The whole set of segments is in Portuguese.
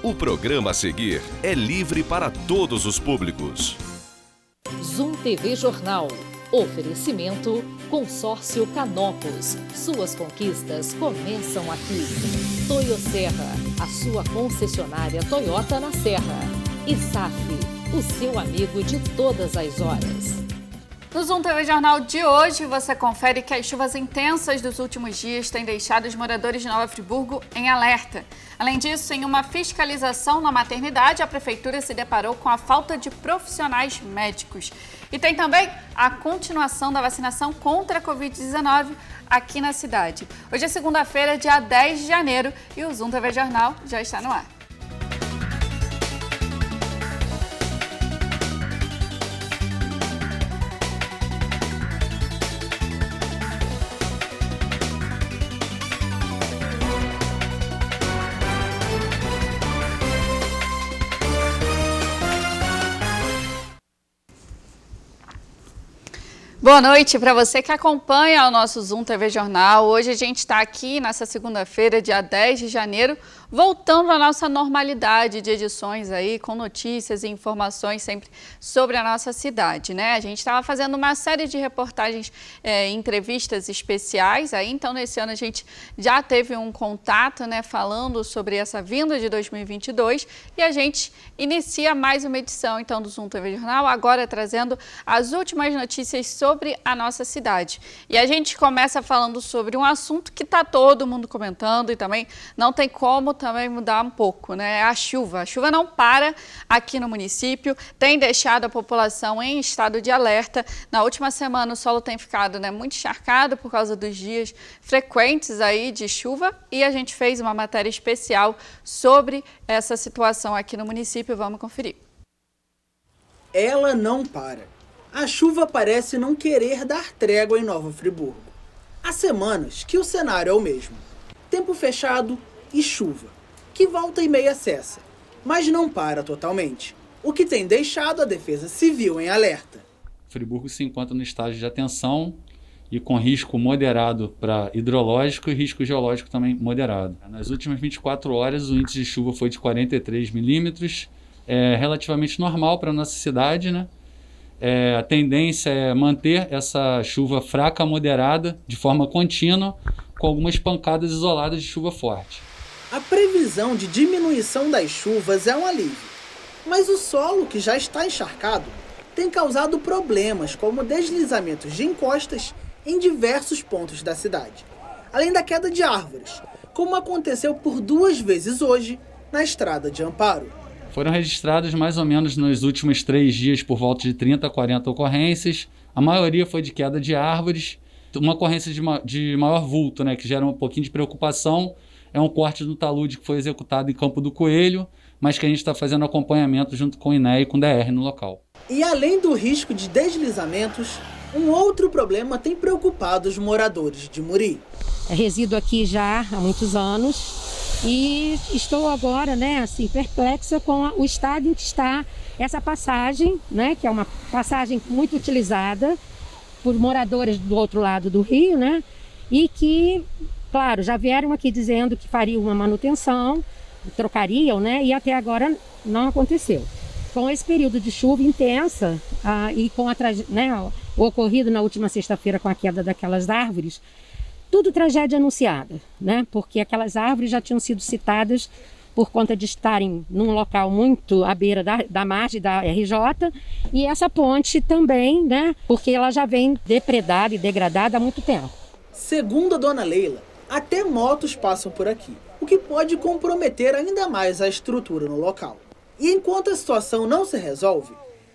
O programa a seguir é livre para todos os públicos. Zoom TV Jornal. Oferecimento Consórcio Canopus. Suas conquistas começam aqui. Toyo Serra, a sua concessionária Toyota na Serra. E SAF, o seu amigo de todas as horas. No Zoom TV Jornal de hoje, você confere que as chuvas intensas dos últimos dias têm deixado os moradores de Nova Friburgo em alerta. Além disso, em uma fiscalização na maternidade, a prefeitura se deparou com a falta de profissionais médicos. E tem também a continuação da vacinação contra a Covid-19 aqui na cidade. Hoje é segunda-feira, dia 10 de janeiro, e o Zoom TV Jornal já está no ar. Boa noite para você que acompanha o nosso Zoom TV Jornal. Hoje a gente está aqui nessa segunda-feira, dia 10 de janeiro, voltando à nossa normalidade de edições aí, com notícias e informações sempre sobre a nossa cidade, né? A gente estava fazendo uma série de reportagens, entrevistas especiais aí, então nesse ano a gente já teve um contato, né, falando sobre essa vinda de 2022 e a gente inicia mais uma edição então do Zoom TV Jornal, agora trazendo as últimas notícias sobre a nossa cidade. E a gente começa falando sobre um assunto que está todo mundo comentando e também não tem como também mudar um pouco, né? A chuva. A chuva não para aqui no município, tem deixado a população em estado de alerta. Na última semana o solo tem ficado, né, muito encharcado por causa dos dias frequentes aí de chuva e a gente fez uma matéria especial sobre essa situação aqui no município. Vamos conferir. Ela não para. A chuva parece não querer dar trégua em Nova Friburgo. Há semanas que o cenário é o mesmo. Tempo fechado e chuva, que volta e meia cessa, mas não para totalmente, o que tem deixado a Defesa Civil em alerta. Friburgo se encontra no estágio de atenção e com risco moderado para hidrológico e risco geológico também moderado. Nas últimas 24 horas, o índice de chuva foi de 43 milímetros, relativamente normal para a nossa cidade, né? A tendência é manter essa chuva fraca a moderada de forma contínua, com algumas pancadas isoladas de chuva forte. A previsão de diminuição das chuvas é um alívio, mas o solo, que já está encharcado, tem causado problemas como deslizamentos de encostas em diversos pontos da cidade, além da queda de árvores, como aconteceu por 2 vezes hoje na Estrada de Amparo. Foram registrados mais ou menos nos últimos 3 dias por volta de 30 a 40 ocorrências. A maioria foi de queda de árvores. Uma ocorrência de maior vulto, né, que gera um pouquinho de preocupação, é um corte do talude que foi executado em Campo do Coelho, mas que a gente está fazendo acompanhamento junto com o INEA e com o DR no local. E além do risco de deslizamentos, um outro problema tem preocupado os moradores de Muri. Resido aqui já há muitos anos. E estou agora, né, assim, perplexa com o estado em que está essa passagem, né, que é uma passagem muito utilizada por moradores do outro lado do rio, né, e que, claro, já vieram aqui dizendo que fariam uma manutenção, trocariam, né, e até agora não aconteceu. Com esse período de chuva intensa e com o ocorrido na última sexta-feira com a queda daquelas árvores, tudo tragédia anunciada, né? Porque aquelas árvores já tinham sido citadas por conta de estarem num local muito à beira da margem da RJ, e essa ponte também, né? Porque ela já vem depredada e degradada há muito tempo. Segundo a dona Leila, até motos passam por aqui, o que pode comprometer ainda mais a estrutura no local. E enquanto a situação não se resolve,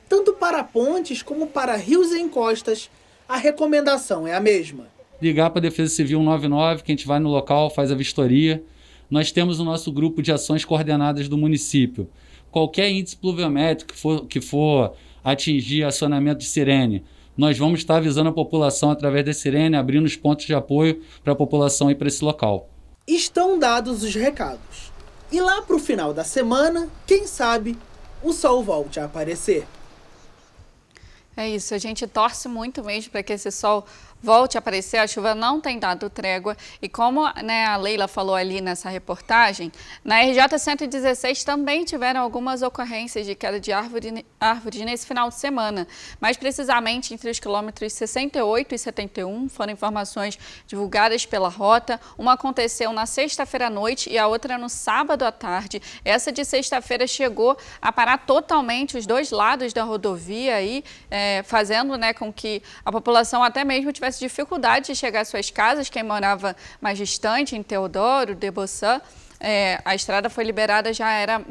tanto para pontes como para rios e encostas, a recomendação é a mesma. Ligar para a Defesa Civil 199, que a gente vai no local, faz a vistoria. Nós temos o nosso grupo de ações coordenadas do município. Qualquer índice pluviométrico que for atingir acionamento de sirene, nós vamos estar avisando a população através da sirene, abrindo os pontos de apoio para a população ir para esse local. Estão dados os recados. E lá para o final da semana, quem sabe, o sol volte a aparecer. É isso, a gente torce muito mesmo para que esse sol volte a aparecer, a chuva não tem dado trégua e como, né, a Leila falou ali nessa reportagem, na RJ 116 também tiveram algumas ocorrências de queda de árvore nesse final de semana, mais precisamente entre os quilômetros 68 e 71, foram informações divulgadas pela rota, uma aconteceu na sexta-feira à noite e a outra no sábado à tarde. Essa de sexta-feira chegou a parar totalmente os dois lados da rodovia aí, fazendo, né, com que a população até mesmo tivesse dificuldade de chegar às suas casas, quem morava mais distante, em Teodoro, Deboçã. A estrada foi liberada, já era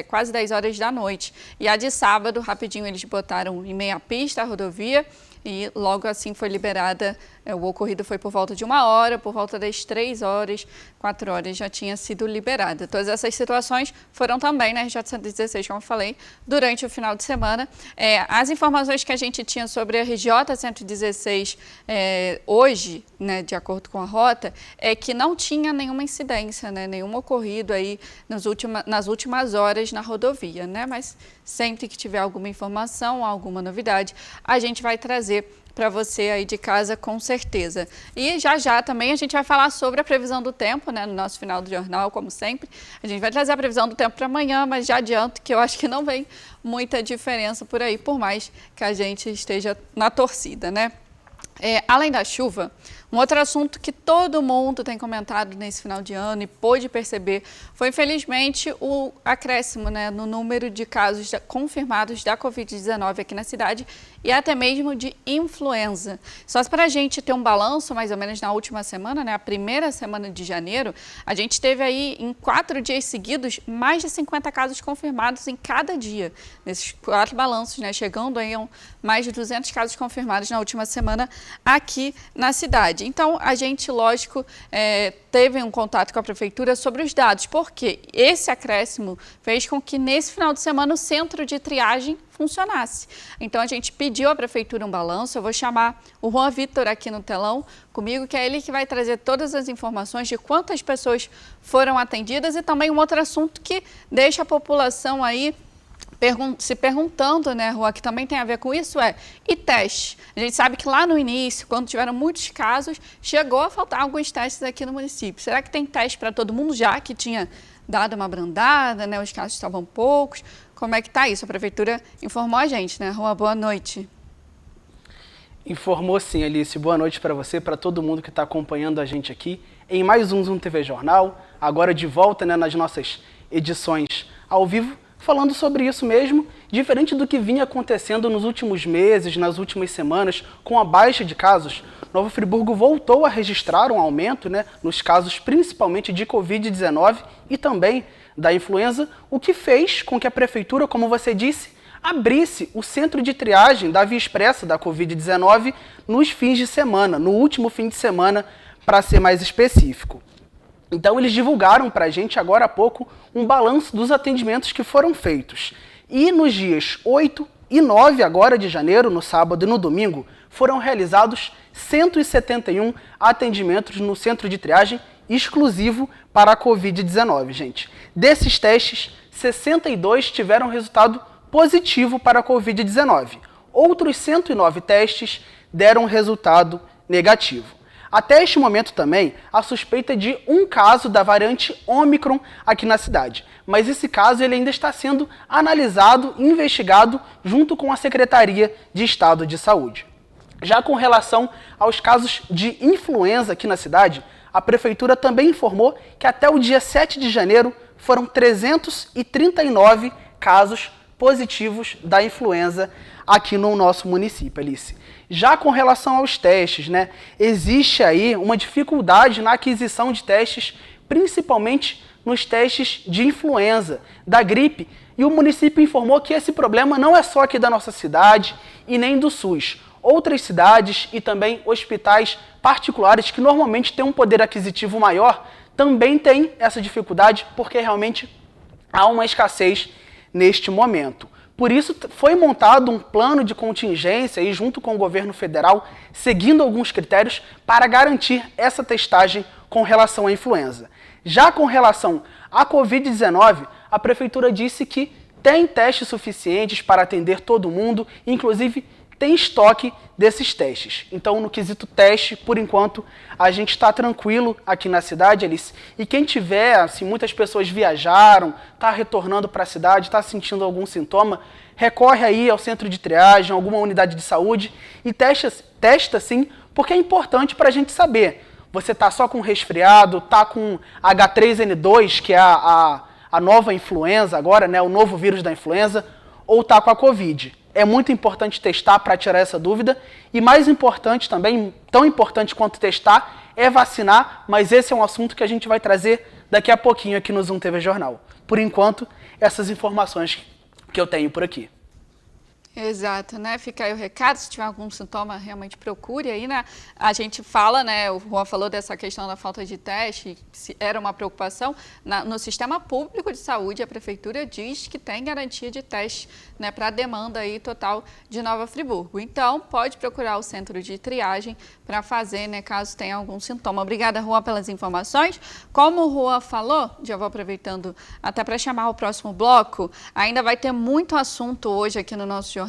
quase 10 horas da noite. E a de sábado, rapidinho, eles botaram em meia pista a rodovia e logo assim foi liberada. O ocorrido foi por volta de 1 hora, por volta das 3 horas, 4 horas já tinha sido liberada. Todas essas situações foram também na RJ 116, como eu falei, durante o final de semana. As informações que a gente tinha sobre a RJ 116 hoje, né, de acordo com a rota, é que não tinha nenhuma incidência, né, nenhum ocorrido aí nas últimas horas na rodovia, né? Mas sempre que tiver alguma informação, alguma novidade, a gente vai trazer para você aí de casa, com certeza. E já também a gente vai falar sobre a previsão do tempo, né, no nosso final do jornal, como sempre. A gente vai trazer a previsão do tempo para amanhã, mas já adianto que eu acho que não vem muita diferença por aí, por mais que a gente esteja na torcida, né? Além da chuva, um outro assunto que todo mundo tem comentado nesse final de ano e pôde perceber foi, infelizmente, o acréscimo, né, no número de casos confirmados da Covid-19 aqui na cidade e até mesmo de influenza. Só para a gente ter um balanço, mais ou menos na última semana, né, a primeira semana de janeiro, a gente teve aí em 4 dias seguidos mais de 50 casos confirmados em cada dia. Nesses 4 balanços, né, chegando aí a mais de 200 casos confirmados na última semana aqui na cidade. Então, a gente, lógico, teve um contato com a prefeitura sobre os dados, porque esse acréscimo fez com que nesse final de semana o centro de triagem funcionasse. Então, a gente pediu à prefeitura um balanço. Eu vou chamar o Juan Vitor aqui no telão comigo, que é ele que vai trazer todas as informações de quantas pessoas foram atendidas e também um outro assunto que deixa a população aí se perguntando, né, Rua, que também tem a ver com isso, e teste? A gente sabe que lá no início, quando tiveram muitos casos, chegou a faltar alguns testes aqui no município. Será que tem teste para todo mundo, já que tinha dado uma abrandada, né, os casos estavam poucos? Como é que está isso? A prefeitura informou a gente, né, Rua? Boa noite. Informou sim, Alice. Boa noite para você, para todo mundo que está acompanhando a gente aqui em mais um Zoom TV Jornal, agora de volta, né, nas nossas edições ao vivo, falando sobre isso mesmo, diferente do que vinha acontecendo nos últimos meses, nas últimas semanas, com a baixa de casos. Nova Friburgo voltou a registrar um aumento, né, nos casos principalmente de Covid-19 e também da influenza, o que fez com que a prefeitura, como você disse, abrisse o centro de triagem da Via Expressa da Covid-19 nos fins de semana, no último fim de semana, para ser mais específico. Então, eles divulgaram para a gente, agora há pouco, um balanço dos atendimentos que foram feitos. E nos dias 8 e 9 agora de janeiro, no sábado e no domingo, foram realizados 171 atendimentos no centro de triagem exclusivo para a Covid-19, gente. Desses testes, 62 tiveram resultado positivo para a Covid-19. Outros 109 testes deram resultado negativo. Até este momento também, a suspeita de um caso da variante Ômicron aqui na cidade. Mas esse caso ele ainda está sendo analisado e investigado junto com a Secretaria de Estado de Saúde. Já com relação aos casos de influenza aqui na cidade, a Prefeitura também informou que até o dia 7 de janeiro foram 339 casos positivos da influenza aqui no nosso município, Alice. Já com relação aos testes, né, existe aí uma dificuldade na aquisição de testes, principalmente nos testes de influenza, da gripe, e o município informou que esse problema não é só aqui da nossa cidade e nem do SUS. Outras cidades e também hospitais particulares que normalmente têm um poder aquisitivo maior também têm essa dificuldade porque realmente há uma escassez neste momento. Por isso, foi montado um plano de contingência aí, junto com o governo federal, seguindo alguns critérios para garantir essa testagem com relação à influenza. Já com relação à Covid-19, a Prefeitura disse que tem testes suficientes para atender todo mundo, inclusive tem estoque desses testes. Então, no quesito teste, por enquanto, a gente está tranquilo aqui na cidade, Alice. E quem tiver, assim, muitas pessoas viajaram, está retornando para a cidade, está sentindo algum sintoma, recorre aí ao centro de triagem, alguma unidade de saúde e testa sim, porque é importante para a gente saber. Você está só com resfriado, está com H3N2, que é a nova influenza agora, né, o novo vírus da influenza, ou está com a Covid. É muito importante testar para tirar essa dúvida. E mais importante também, tão importante quanto testar, é vacinar, mas esse é um assunto que a gente vai trazer daqui a pouquinho aqui no Zoom TV Jornal. Por enquanto, essas informações que eu tenho por aqui. Exato, né? Fica aí o recado, se tiver algum sintoma, realmente procure aí, né? A gente fala, né? O Juan falou dessa questão da falta de teste, se era uma preocupação. No sistema público de saúde, a prefeitura diz que tem garantia de teste, né? Para a demanda aí total de Nova Friburgo. Então, pode procurar o centro de triagem para fazer, né? Caso tenha algum sintoma. Obrigada, Juan, pelas informações. Como o Juan falou, já vou aproveitando até para chamar o próximo bloco, ainda vai ter muito assunto hoje aqui no nosso jornal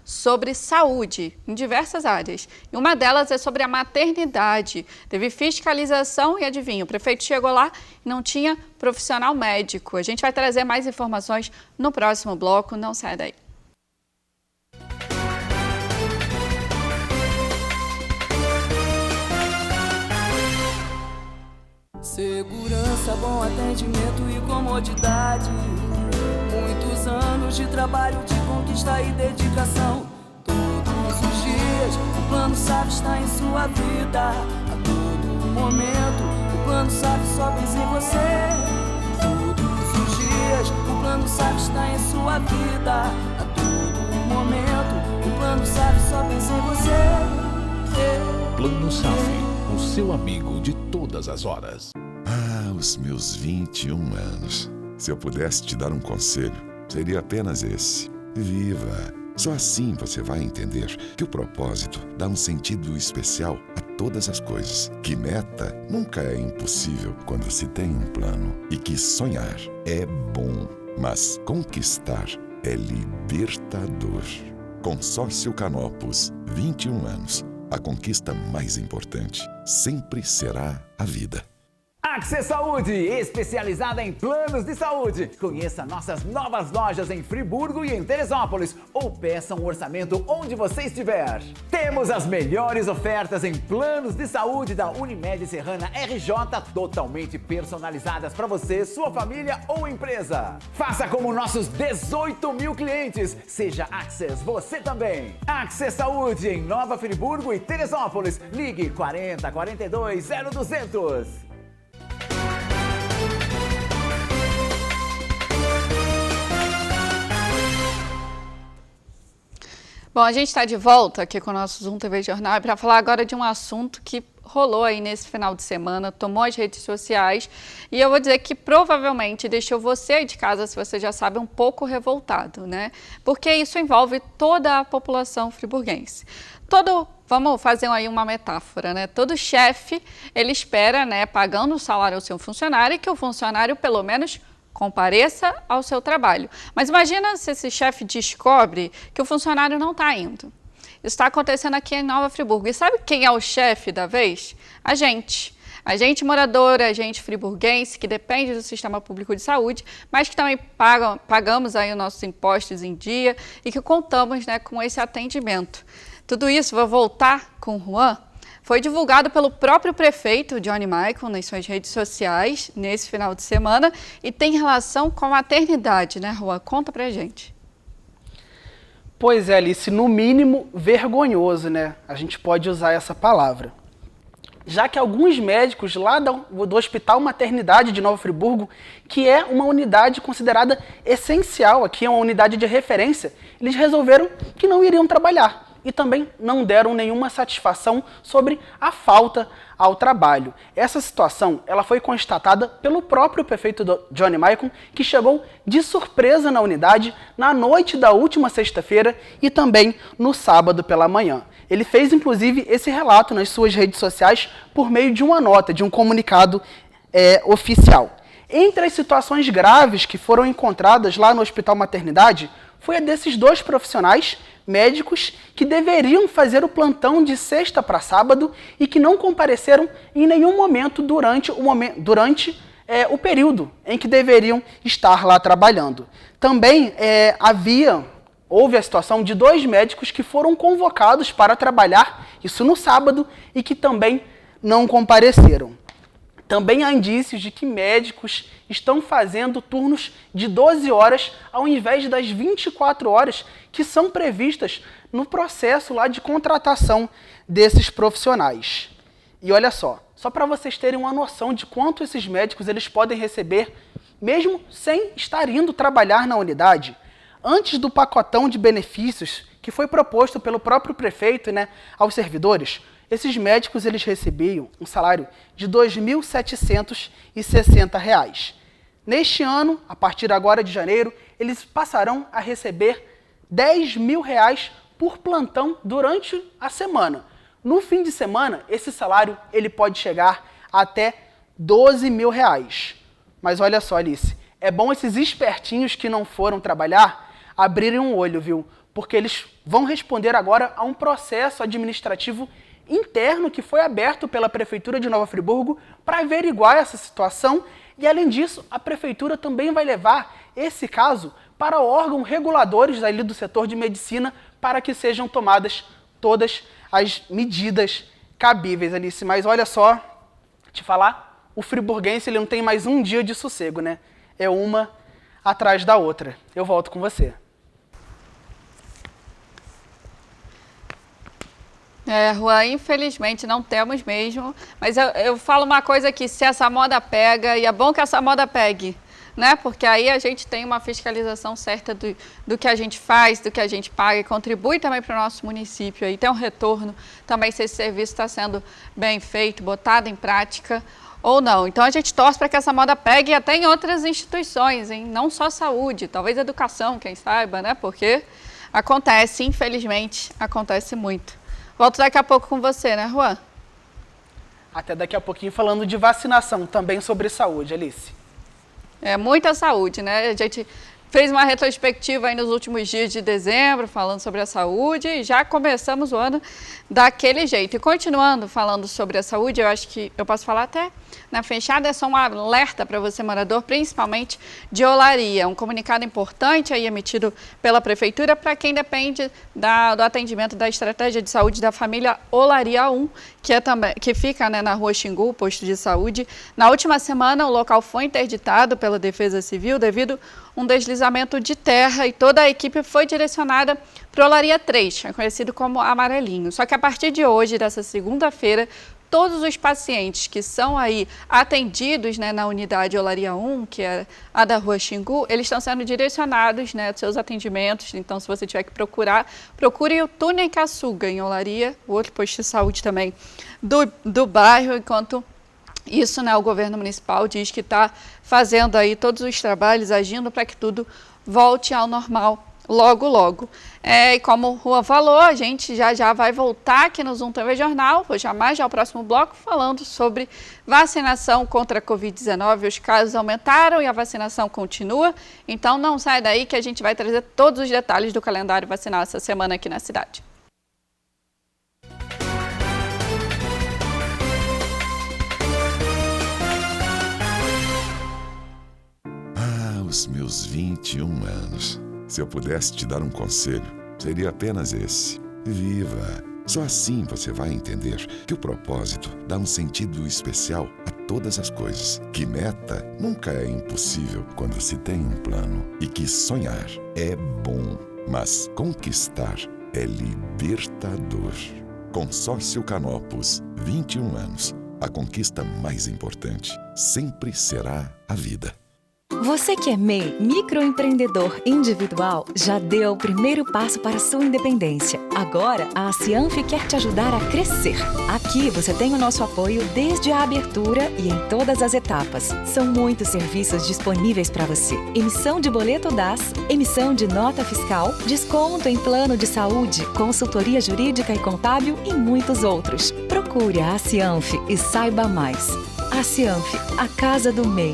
sobre saúde em diversas áreas. E uma delas é sobre a maternidade. Teve fiscalização e adivinha, o prefeito chegou lá e não tinha profissional médico. A gente vai trazer mais informações no próximo bloco, não sai daí. Segurança, bom atendimento e comodidade. Muitos anos de trabalho, de conquista e dedicação. Todos os dias, o Plano SAF está em sua vida. A todo momento, o Plano SAF só pensa em você. Todos os dias, o Plano SAF está em sua vida. A todo momento, o Plano SAF só pensa em você. Plano SAF, o seu amigo de todas as horas. Ah, os meus 21 anos. Se eu pudesse te dar um conselho, seria apenas esse. Viva! Só assim você vai entender que o propósito dá um sentido especial a todas as coisas. Que meta nunca é impossível quando se tem um plano. E que sonhar é bom, mas conquistar é libertador. Consórcio Canopus, 21 anos. A conquista mais importante sempre será a vida. Access Saúde, especializada em planos de saúde. Conheça nossas novas lojas em Friburgo e em Teresópolis ou peça um orçamento onde você estiver. Temos as melhores ofertas em planos de saúde da Unimed Serrana RJ, totalmente personalizadas para você, sua família ou empresa. Faça como nossos 18 mil clientes. Seja Access você também. Access Saúde em Nova Friburgo e Teresópolis. Ligue 40 42 0200. Bom, a gente está de volta aqui com o nosso Zoom TV Jornal para falar agora de um assunto que rolou aí nesse final de semana, tomou as redes sociais e eu vou dizer que provavelmente deixou você aí de casa, se você já sabe, um pouco revoltado, né? Porque isso envolve toda a população friburguense. Vamos fazer aí uma metáfora, né? Todo chefe, ele espera, né, pagando o salário ao seu funcionário, que o funcionário pelo menos compareça ao seu trabalho. Mas imagina se esse chefe descobre que o funcionário não está indo. Isso está acontecendo aqui em Nova Friburgo. E sabe quem é o chefe da vez? A gente. A gente moradora, a gente friburguense, que depende do sistema público de saúde, mas que também pagamos aí os nossos impostos em dia e que contamos, né, com esse atendimento. Tudo isso, vou voltar com o Juan, foi divulgado pelo próprio prefeito, Johnny Michael, nas suas redes sociais, nesse final de semana, e tem relação com a maternidade, né, Juan? Conta pra gente. Pois é, Alice, no mínimo vergonhoso, né? A gente pode usar essa palavra. Já que alguns médicos lá do Hospital Maternidade de Nova Friburgo, que é uma unidade considerada essencial aqui, é uma unidade de referência, eles resolveram que não iriam trabalhar. E também não deram nenhuma satisfação sobre a falta ao trabalho. Essa situação ela foi constatada pelo próprio prefeito Johnny Michael, que chegou de surpresa na unidade na noite da última sexta-feira e também no sábado pela manhã. Ele fez, inclusive, esse relato nas suas redes sociais por meio de uma nota, de um comunicado oficial. Entre as situações graves que foram encontradas lá no Hospital Maternidade, foi a desses 2 profissionais médicos que deveriam fazer o plantão de sexta para sábado e que não compareceram em nenhum momento durante o período em que deveriam estar lá trabalhando. Também houve a situação de 2 médicos que foram convocados para trabalhar, isso no sábado, e que também não compareceram. Também há indícios de que médicos estão fazendo turnos de 12 horas ao invés das 24 horas que são previstas no processo lá de contratação desses profissionais. E olha só para vocês terem uma noção de quanto esses médicos eles podem receber, mesmo sem estar indo trabalhar na unidade. Antes do pacotão de benefícios que foi proposto pelo próprio prefeito, aos servidores, esses médicos eles recebiam um salário de R$ 2.760. Neste ano, a partir agora de janeiro, eles passarão a receber R$ 10.000 por plantão durante a semana. No fim de semana, esse salário ele pode chegar até R$ 12.000. Mas olha só, Alice, é bom esses espertinhos que não foram trabalhar abrirem um olho, viu? Porque eles vão responder agora a um processo administrativo interno que foi aberto pela Prefeitura de Nova Friburgo para averiguar essa situação e, além disso, a Prefeitura também vai levar esse caso para órgãos reguladores ali do setor de medicina para que sejam tomadas todas as medidas cabíveis, Alice. Mas olha só, te falar, o friburguense ele não tem mais um dia de sossego, É uma atrás da outra. Eu volto com você. Juan, infelizmente não temos mesmo, mas eu falo uma coisa aqui, se essa moda pega, e é bom que essa moda pegue, porque aí a gente tem uma fiscalização certa do que a gente faz, do que a gente paga e contribui também para o nosso município, aí tem um retorno também se esse serviço está sendo bem feito, botado em prática ou não. Então a gente torce para que essa moda pegue até em outras instituições, não só saúde, talvez educação, quem saiba, porque acontece, infelizmente, acontece muito. Volto daqui a pouco com você, Juan? Até daqui a pouquinho falando de vacinação, também sobre saúde, Alice. É muita saúde, A gente fez uma retrospectiva aí nos últimos dias de dezembro, falando sobre a saúde, e já começamos o ano daquele jeito. E continuando falando sobre a saúde, eu acho que eu posso falar até na fechada, é só um alerta para você, morador, principalmente de Olaria. Um comunicado importante aí emitido pela Prefeitura para quem depende do atendimento da estratégia de saúde da família Olaria 1, que fica na Rua Xingu, posto de saúde. Na última semana, o local foi interditado pela Defesa Civil devido a um deslizamento de terra e toda a equipe foi direcionada para Olaria 3, conhecido como Amarelinho. Só que a partir de hoje, dessa segunda-feira, todos os pacientes que são aí atendidos na unidade Olaria 1, que é a da Rua Xingu, eles estão sendo direcionados aos seus atendimentos. Então, se você tiver que procurar, procure o Túnel Caçuga, em Olaria, o outro posto de saúde também do bairro, enquanto isso, o governo municipal diz que está fazendo aí todos os trabalhos, agindo para que tudo volte ao normal logo, logo. E como o Juan falou, a gente já vai voltar aqui no Zoom TV Jornal, vou chamar já o próximo bloco falando sobre vacinação contra a Covid-19. Os casos aumentaram e a vacinação continua, então não sai daí que a gente vai trazer todos os detalhes do calendário vacinal essa semana aqui na cidade. Os meus 21 anos. Se eu pudesse te dar um conselho, seria apenas esse. Viva! Só assim você vai entender que o propósito dá um sentido especial a todas as coisas. Que meta nunca é impossível quando se tem um plano. E que sonhar é bom, mas conquistar é libertador. Consórcio Canopus, 21 anos. A conquista mais importante sempre será a vida. Você que é MEI, microempreendedor individual, já deu o primeiro passo para a sua independência. Agora, a Cianf quer te ajudar a crescer. Aqui você tem o nosso apoio desde a abertura e em todas as etapas. São muitos serviços disponíveis para você. Emissão de boleto DAS, emissão de nota fiscal, desconto em plano de saúde, consultoria jurídica e contábil e muitos outros. Procure a Cianf e saiba mais. A Cianf, a casa do MEI.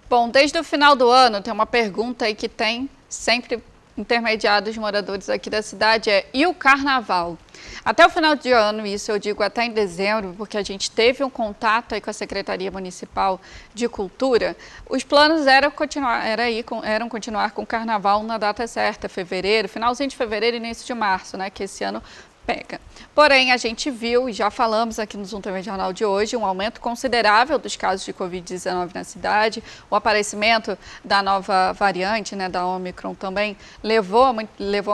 Bom, desde o final do ano, tem uma pergunta aí que tem sempre intermediado os moradores aqui da cidade, e o carnaval? Até o final de ano, isso eu digo até em dezembro, porque a gente teve um contato aí com a Secretaria Municipal de Cultura, os planos eram continuar com o carnaval na data certa, fevereiro, finalzinho de fevereiro e início de março, né, que esse ano pega. Porém, a gente viu, e já falamos aqui no Zoom TV Jornal de hoje, um aumento considerável dos casos de Covid-19 na cidade, o aparecimento da nova variante, né, da Omicron também, levou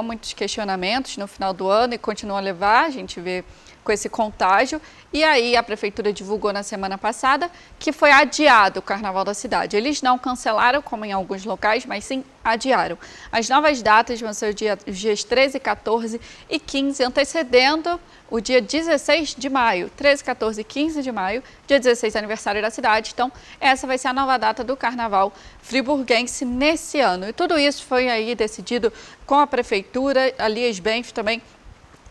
muitos questionamentos no final do ano e continua a levar, a gente vê com esse contágio. E aí a Prefeitura divulgou na semana passada que foi adiado o Carnaval da cidade. Eles não cancelaram, como em alguns locais, mas sim adiaram. As novas datas vão ser os dias 13, 14 e 15, antecedendo o dia 16 de maio. 13, 14 e 15 de maio, dia 16 aniversário da cidade. Então, essa vai ser a nova data do Carnaval friburguense nesse ano. E tudo isso foi aí decidido com a Prefeitura, a Lias Benf também,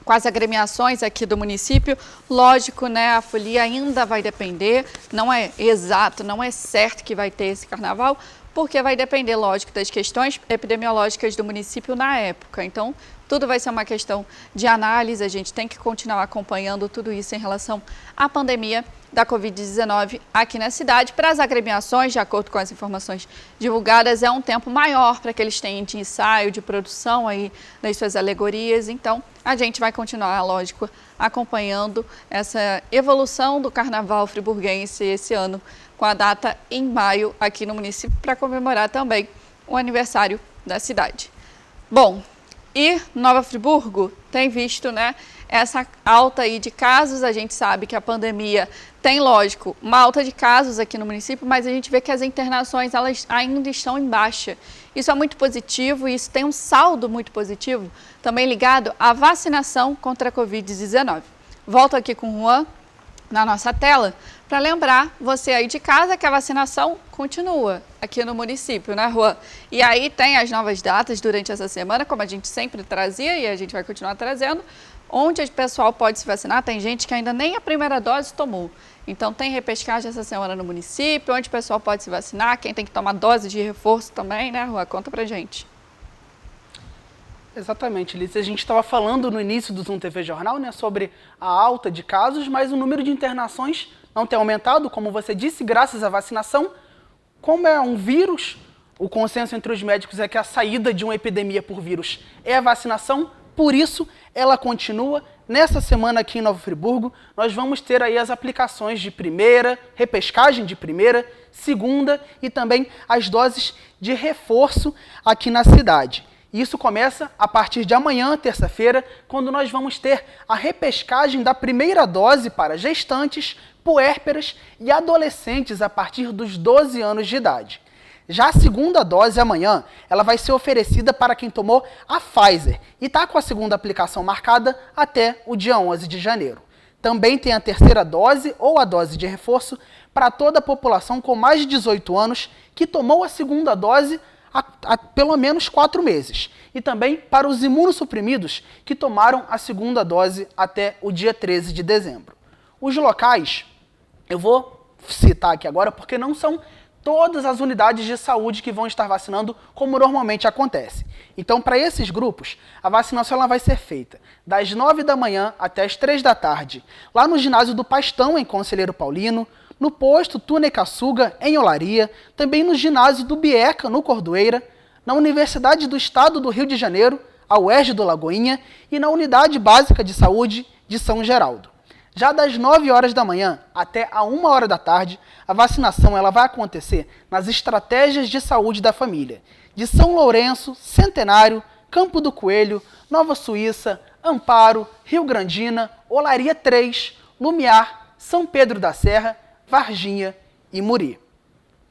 com as agremiações aqui do município. Lógico, né, a folia ainda vai depender, não é exato, não é certo que vai ter esse carnaval, porque vai depender, lógico, das questões epidemiológicas do município na época. Então, tudo vai ser uma questão de análise, a gente tem que continuar acompanhando tudo isso em relação à pandemia da Covid-19 aqui na cidade. Para as agremiações, de acordo com as informações divulgadas, é um tempo maior para que eles tenham de ensaio, de produção aí das suas alegorias. Então, a gente vai continuar, lógico, acompanhando essa evolução do Carnaval friburguense esse ano, com a data em maio aqui no município, para comemorar também o aniversário da cidade. Bom, e Nova Friburgo tem visto, né, essa alta aí de casos. A gente sabe que a pandemia tem, lógico, uma alta de casos aqui no município, mas a gente vê que as internações elas ainda estão em baixa. Isso é muito positivo e isso tem um saldo muito positivo também ligado à vacinação contra a Covid-19. Volto aqui com o Juan na nossa tela para lembrar você aí de casa que a vacinação continua aqui no município, né, Juan? E aí tem as novas datas durante essa semana, como a gente sempre trazia e a gente vai continuar trazendo, onde o pessoal pode se vacinar. Tem gente que ainda nem a primeira dose tomou. Então tem repescagem essa semana no município, onde o pessoal pode se vacinar, quem tem que tomar dose de reforço também, né, Juan? Conta pra gente. Exatamente, Liz. A gente estava falando no início do Zoom TV Jornal, né, sobre a alta de casos, mas o número de internações não tem aumentado, como você disse, graças à vacinação. Como é um vírus, o consenso entre os médicos é que a saída de uma epidemia por vírus é a vacinação, por isso ela continua. Nessa semana aqui em Nova Friburgo, nós vamos ter aí as aplicações de primeira, repescagem de primeira, segunda e também as doses de reforço aqui na cidade. Isso começa a partir de amanhã, terça-feira, quando nós vamos ter a repescagem da primeira dose para gestantes, puérperas e adolescentes a partir dos 12 anos de idade. Já a segunda dose amanhã, ela vai ser oferecida para quem tomou a Pfizer e está com a segunda aplicação marcada até o dia 11 de janeiro. Também tem a terceira dose ou a dose de reforço para toda a população com mais de 18 anos que tomou a segunda dose há pelo menos 4 meses. E também para os imunossuprimidos que tomaram a segunda dose até o dia 13 de dezembro. Os locais, eu vou citar aqui agora porque não são todas as unidades de saúde que vão estar vacinando como normalmente acontece. Então, para esses grupos, a vacinação ela vai ser feita das 9 da manhã até as 3 da tarde, lá no ginásio do Pastão, em Conselheiro Paulino, no posto Tunecaçuga, em Olaria, também no ginásio do Bieca, no Cordoeira, na Universidade do Estado do Rio de Janeiro, a UERJ do Lagoinha, e na Unidade Básica de Saúde de São Geraldo. Já das 9 horas da manhã até a 1 hora da tarde, a vacinação ela vai acontecer nas estratégias de saúde da família, de São Lourenço, Centenário, Campo do Coelho, Nova Suíça, Amparo, Rio Grandina, Olaria 3, Lumiar, São Pedro da Serra, Varginha e Muri.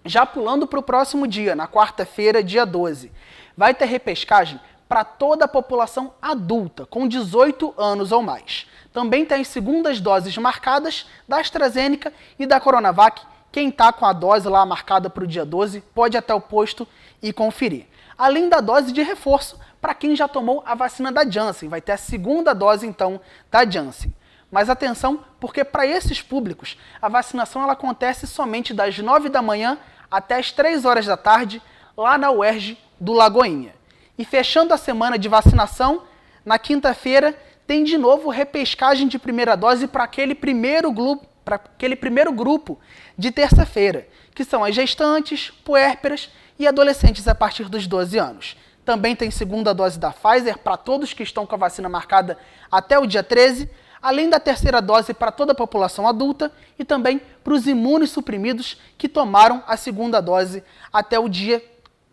Já pulando para o próximo dia, na quarta-feira, dia 12, vai ter repescagem para toda a população adulta, com 18 anos ou mais. Também tem as segundas doses marcadas da AstraZeneca e da Coronavac. Quem está com a dose lá marcada para o dia 12 pode ir até o posto e conferir. Além da dose de reforço para quem já tomou a vacina da Janssen. Vai ter a segunda dose, então, da Janssen. Mas atenção, porque para esses públicos, a vacinação ela acontece somente das 9 da manhã até as 3 horas da tarde, lá na UERJ do Lagoinha. E fechando a semana de vacinação, na quinta-feira, tem de novo repescagem de primeira dose para aquele primeiro grupo de terça-feira, que são as gestantes, puérperas e adolescentes a partir dos 12 anos. Também tem segunda dose da Pfizer para todos que estão com a vacina marcada até o dia 13, além da terceira dose para toda a população adulta e também para os imunossuprimidos que tomaram a segunda dose até o dia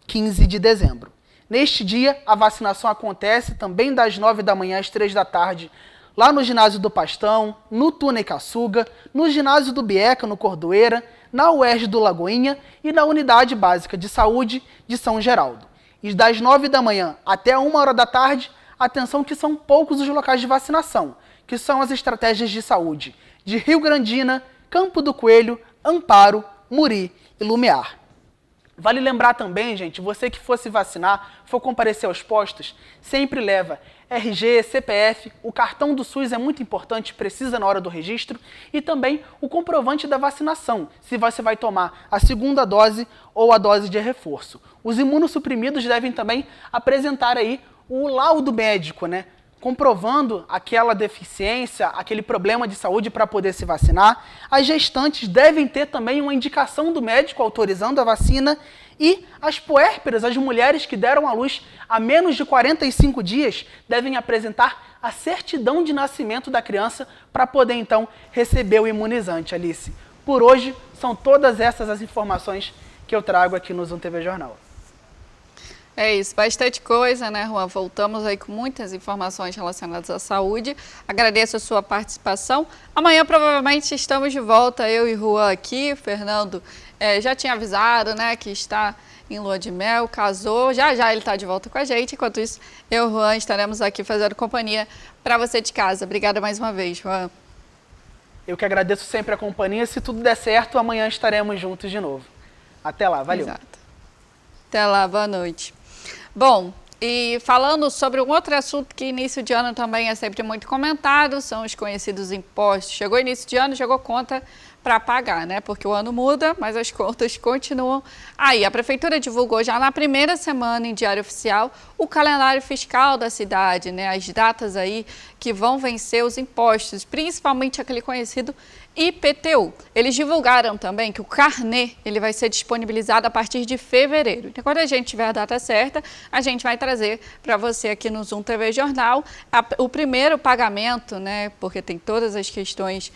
15 de dezembro. Neste dia, a vacinação acontece também das 9 da manhã às 3 da tarde, lá no ginásio do Pastão, no Túnel Caçuga, no ginásio do Bieca, no Cordoeira, na UERJ do Lagoinha e na Unidade Básica de Saúde de São Geraldo. E das 9 da manhã até 1 hora da tarde, atenção que são poucos os locais de vacinação, que são as estratégias de saúde de Rio Grandina, Campo do Coelho, Amparo, Muri e Lumiar. Vale lembrar também, gente, você que for se vacinar, for comparecer aos postos, sempre leva RG, CPF, o cartão do SUS é muito importante, precisa na hora do registro, e também o comprovante da vacinação, se você vai tomar a segunda dose ou a dose de reforço. Os imunossuprimidos devem também apresentar aí o laudo médico, né? Comprovando aquela deficiência, aquele problema de saúde para poder se vacinar. As gestantes devem ter também uma indicação do médico autorizando a vacina e as puérperas, as mulheres que deram à luz há menos de 45 dias, devem apresentar a certidão de nascimento da criança para poder então receber o imunizante, Alice. Por hoje, são todas essas as informações que eu trago aqui no Zoom TV Jornal. É isso, bastante coisa, né, Juan? Voltamos aí com muitas informações relacionadas à saúde. Agradeço a sua participação. Amanhã, provavelmente, estamos de volta, eu e Juan aqui. O Fernando já tinha avisado, né, que está em lua de mel, casou. Já ele está de volta com a gente. Enquanto isso, eu e o Juan estaremos aqui fazendo companhia para você de casa. Obrigada mais uma vez, Juan. Eu que agradeço sempre a companhia. Se tudo der certo, amanhã estaremos juntos de novo. Até lá, valeu. Exato. Até lá, boa noite. Bom, e falando sobre um outro assunto que início de ano também é sempre muito comentado, são os conhecidos impostos. Chegou início de ano, chegou conta para pagar, né? Porque o ano muda, mas as contas continuam aí. A Prefeitura divulgou já na primeira semana em Diário Oficial o calendário fiscal da cidade, né? As datas aí que vão vencer os impostos, principalmente aquele conhecido IPTU. Eles divulgaram também que o carnê ele vai ser disponibilizado a partir de fevereiro. Então, quando a gente tiver a data certa, a gente vai trazer para você aqui no Zoom TV Jornal o primeiro pagamento, né? Porque tem todas as questões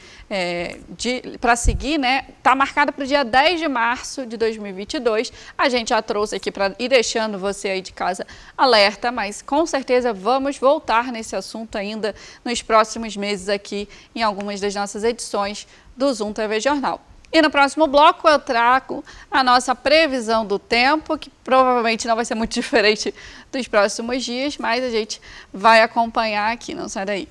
para seguir, né? Está marcado para o dia 10 de março de 2022. A gente já trouxe aqui para ir deixando você aí de casa alerta, mas com certeza vamos voltar nesse assunto ainda nos próximos meses aqui em algumas das nossas edições do Zoom TV Jornal. E no próximo bloco eu trago a nossa previsão do tempo, que provavelmente não vai ser muito diferente dos próximos dias, mas a gente vai acompanhar aqui, não sai daí.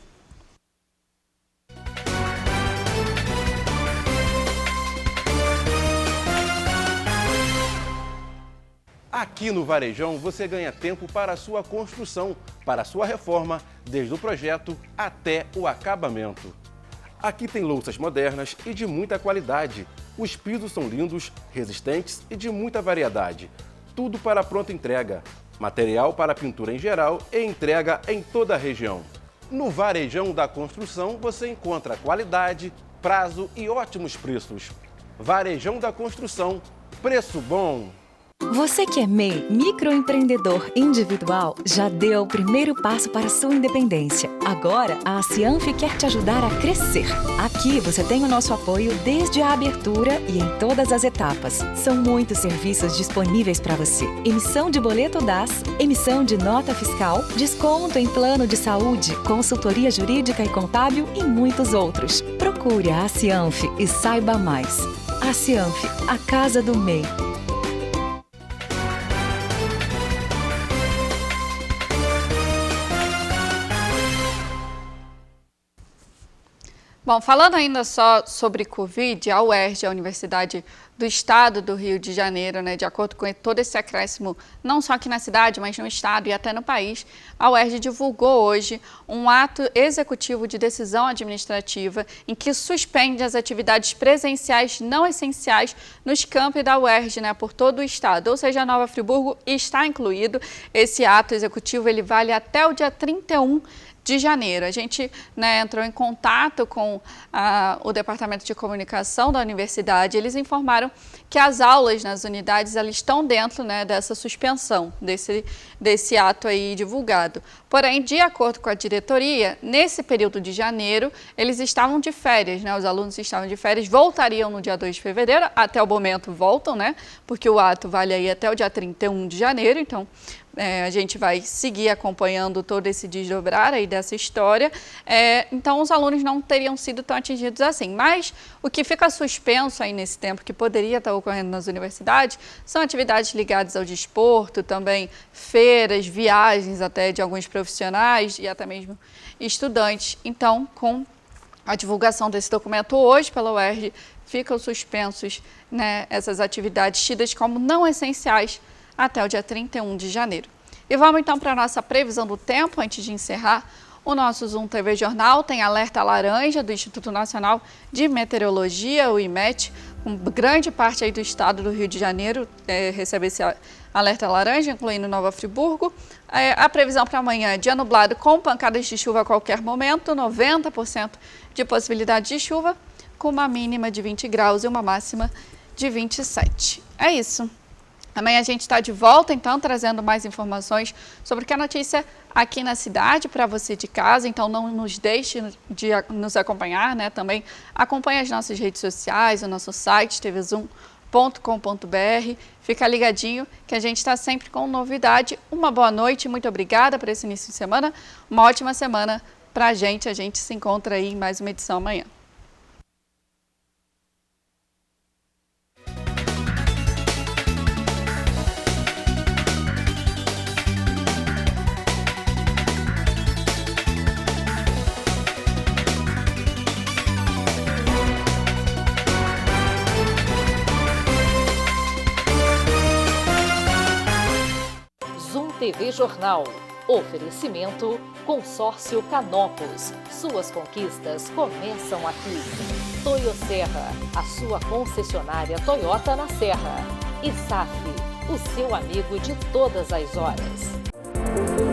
Aqui no Varejão você ganha tempo para a sua construção, para a sua reforma, desde o projeto até o acabamento. Aqui tem louças modernas e de muita qualidade. Os pisos são lindos, resistentes e de muita variedade. Tudo para pronta entrega. Material para pintura em geral e entrega em toda a região. No Varejão da Construção você encontra qualidade, prazo e ótimos preços. Varejão da Construção, preço bom. Você que é MEI, microempreendedor individual, já deu o primeiro passo para a sua independência. Agora, a Cianf quer te ajudar a crescer. Aqui você tem o nosso apoio desde a abertura e em todas as etapas. São muitos serviços disponíveis para você. Emissão de boleto DAS, emissão de nota fiscal, desconto em plano de saúde, consultoria jurídica e contábil e muitos outros. Procure a Cianf e saiba mais. A Cianf, a casa do MEI. Bom, falando ainda só sobre Covid, a UERJ, a Universidade do Estado do Rio de Janeiro, né, de acordo com todo esse acréscimo, não só aqui na cidade, mas no estado e até no país, a UERJ divulgou hoje um ato executivo de decisão administrativa em que suspende as atividades presenciais não essenciais nos campi da UERJ, né, por todo o estado, ou seja, Nova Friburgo está incluído. Esse ato executivo ele vale até o dia 31 de janeiro. A gente, né, entrou em contato com o Departamento de Comunicação da Universidade. Eles informaram que as aulas nas unidades elas estão dentro, né, dessa suspensão, desse ato aí divulgado. Porém, de acordo com a diretoria, nesse período de janeiro, eles estavam de férias, né, os alunos estavam de férias, voltariam no dia 2 de fevereiro, até o momento voltam, né, porque o ato vale aí até o dia 31 de janeiro, então a gente vai seguir acompanhando todo esse desdobrar aí dessa história. Então, os alunos não teriam sido tão atingidos assim. Mas o que fica suspenso aí nesse tempo, que poderia estar ocorrendo nas universidades, são atividades ligadas ao desporto, também feiras, viagens até de alguns profissionais e até mesmo estudantes. Então, com a divulgação desse documento hoje pela UERJ, ficam suspensos, né, essas atividades tidas como não essenciais até o dia 31 de janeiro. E vamos então para a nossa previsão do tempo, antes de encerrar o nosso Zoom TV Jornal. Tem alerta laranja do Instituto Nacional de Meteorologia, o IMET, com grande parte aí do estado do Rio de Janeiro recebe esse alerta laranja, incluindo Nova Friburgo. A previsão para amanhã é dia nublado com pancadas de chuva a qualquer momento, 90% de possibilidade de chuva, com uma mínima de 20 graus e uma máxima de 27. É isso. Amanhã a gente está de volta, então, trazendo mais informações sobre o que é notícia aqui na cidade para você de casa. Então, não nos deixe de nos acompanhar, né? Também acompanhe as nossas redes sociais, o nosso site, tvzoom.com.br. Fica ligadinho que a gente está sempre com novidade. Uma boa noite, muito obrigada por esse início de semana. Uma ótima semana para a gente. A gente se encontra aí em mais uma edição amanhã. TV Jornal. Oferecimento Consórcio Canopus. Suas conquistas começam aqui. Toyo Serra, a sua concessionária Toyota na Serra. E SAF, o seu amigo de todas as horas.